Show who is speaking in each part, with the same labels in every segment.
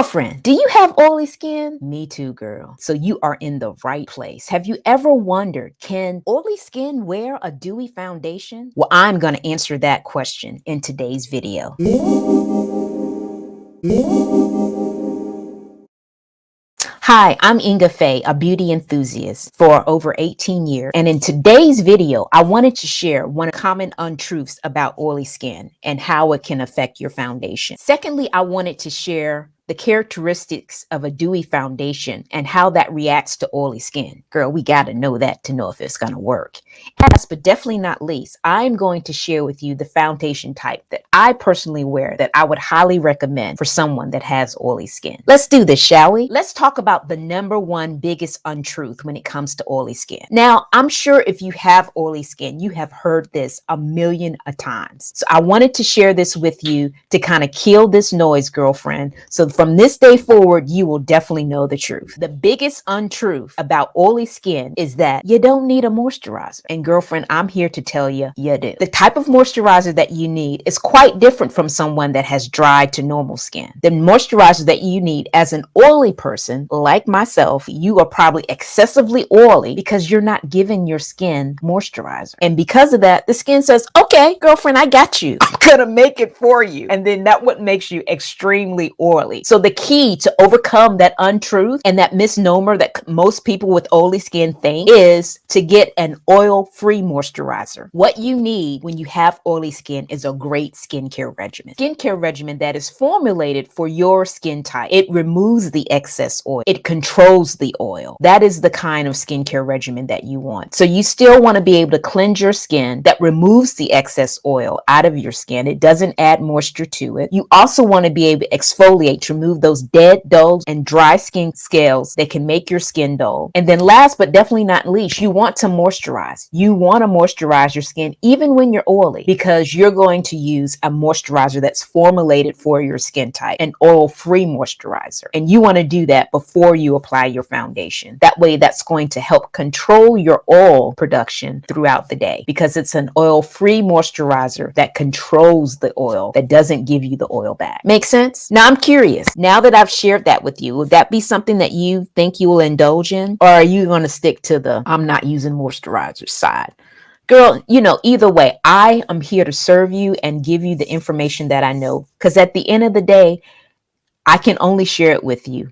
Speaker 1: Girlfriend, do you have oily skin? Me too, girl. So you are in the right place. Have you ever wondered, can oily skin wear a dewy foundation? Well, I'm going to answer that question in today's video. Hi, I'm Ingafay, a beauty enthusiast for over 18 years. And in today's video, I wanted to share one common untruths about oily skin and how it can affect your foundation. Secondly, I wanted to share the characteristics of a dewy foundation and how that reacts to oily skin. Girl, we got to know that to know if it's going to work. Last but definitely not least, I'm going to share with you the foundation type that I personally wear that I would highly recommend for someone that has oily skin. Let's do this, shall we? Let's talk about the number one biggest untruth when it comes to oily skin. Now, I'm sure if you have oily skin, you have heard this a million times. So I wanted to share this with you to kind of kill this noise, girlfriend. So from this day forward, you will definitely know the truth. The biggest untruth about oily skin is that you don't need a moisturizer. And girlfriend, I'm here to tell you, you do. The type of moisturizer that you need is quite different from someone that has dry to normal skin. The moisturizer that you need as an oily person, like myself, you are probably excessively oily because you're not giving your skin moisturizer. And because of that, the skin says, okay, girlfriend, I got you. I'm gonna make it for you. And then that what makes you extremely oily. So the key to overcome that untruth and that misnomer that most people with oily skin think is to get an oil-free moisturizer. What you need when you have oily skin is a great skincare regimen. Skincare regimen that is formulated for your skin type. It removes the excess oil. It controls the oil. That is the kind of skincare regimen that you want. So you still want to be able to cleanse your skin that removes the excess oil out of your skin. It doesn't add moisture to it. You also want to be able to exfoliate, to remove those dead, dull, and dry skin scales that can make your skin dull. And then last but definitely not least, you want to moisturize. You want to moisturize your skin even when you're oily because you're going to use a moisturizer that's formulated for your skin type, an oil-free moisturizer. And you want to do that before you apply your foundation. That way, that's going to help control your oil production throughout the day because it's an oil-free moisturizer that controls the oil, that doesn't give you the oil back. Make sense? Now, I'm curious. Now that I've shared that with you, would that be something that you think you will indulge in? Or are you going to stick to the I'm not using moisturizer side? Girl, either way, I am here to serve you and give you the information that I know. Because at the end of the day, I can only share it with you.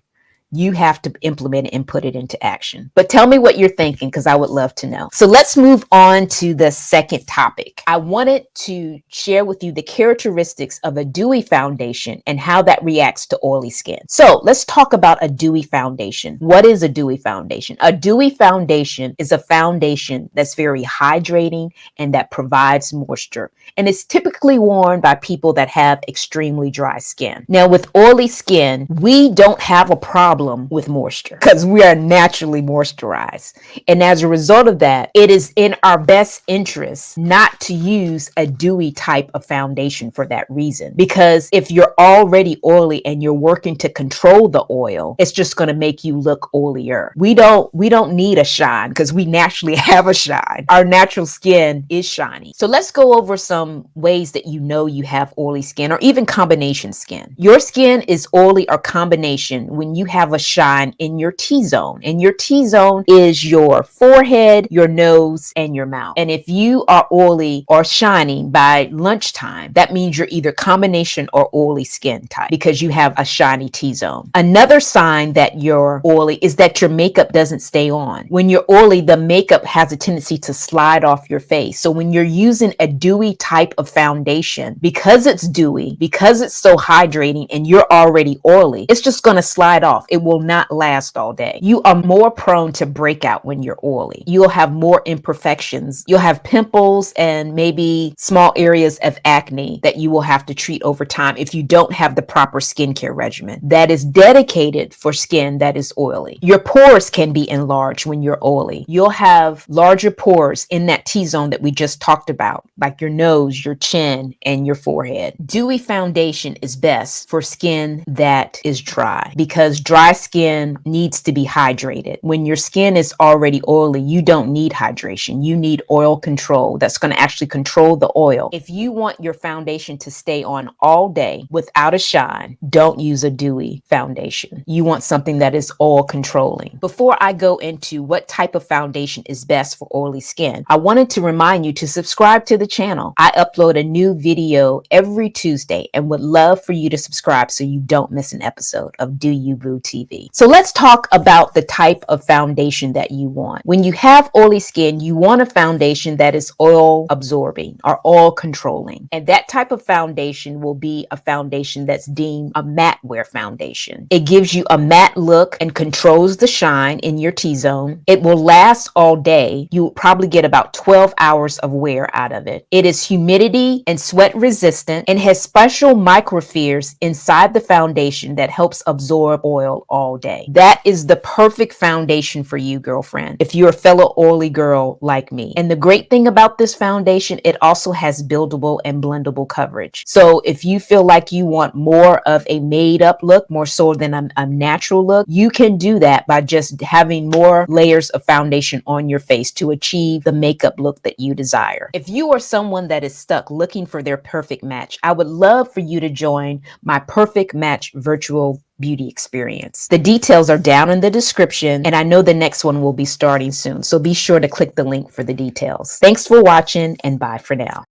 Speaker 1: You have to implement it and put it into action. But tell me what you're thinking because I would love to know. So let's move on to the second topic. I wanted to share with you the characteristics of a dewy foundation and how that reacts to oily skin. So let's talk about a dewy foundation. What is a dewy foundation? A dewy foundation is a foundation that's very hydrating and that provides moisture. And it's typically worn by people that have extremely dry skin. Now with oily skin, we don't have a problem with moisture because we are naturally moisturized. And as a result of that, it is in our best interest not to use a dewy type of foundation for that reason. Because if you're already oily and you're working to control the oil, it's just going to make you look oilier. We don't need a shine because we naturally have a shine. Our natural skin is shiny. So let's go over some ways that you have oily skin or even combination skin. Your skin is oily or combination when you have a shine in your T-zone. And your T-zone is your forehead, your nose, and your mouth. And if you are oily or shining by lunchtime, that means you're either combination or oily skin type because you have a shiny T-zone. Another sign that you're oily is that your makeup doesn't stay on. When you're oily, the makeup has a tendency to slide off your face. So when you're using a dewy type of foundation, because it's dewy, because it's so hydrating and you're already oily, it's just going to slide off. It will not last all day. You are more prone to breakout when you're oily. You'll have more imperfections. You'll have pimples and maybe small areas of acne that you will have to treat over time if you don't have the proper skincare regimen that is dedicated for skin that is oily. Your pores can be enlarged when you're oily. You'll have larger pores in that T-zone that we just talked about, like your nose, your chin, and your forehead. Dewy foundation is best for skin that is dry because dry dry skin needs to be hydrated. When your skin is already oily, you don't need hydration. You need oil control that's going to actually control the oil. If you want your foundation to stay on all day without a shine, don't use a dewy foundation. You want something that is oil controlling. Before I go into what type of foundation is best for oily skin, I wanted to remind you to subscribe to the channel. I upload a new video every Tuesday and would love for you to subscribe so you don't miss an episode of Do You Boo TV. So let's talk about the type of foundation that you want. When you have oily skin, you want a foundation that is oil absorbing or oil controlling. And that type of foundation will be a foundation that's deemed a matte wear foundation. It gives you a matte look and controls the shine in your T-zone. It will last all day. You will probably get about 12 hours of wear out of it. It is humidity and sweat resistant and has special microspheres inside the foundation that helps absorb oil all day. That is the perfect foundation for you, girlfriend, if you're a fellow oily girl like me. And the great thing about this foundation, it also has buildable and blendable coverage. So if you feel like you want more of a made up look, more so than a natural look, you can do that by just having more layers of foundation on your face to achieve the makeup look that you desire. If you are someone that is stuck looking for their perfect match, I would love for you to join my Perfect Match virtual beauty experience. The details are down in the description, and I know the next one will be starting soon, so be sure to click the link for the details. Thanks for watching, and bye for now.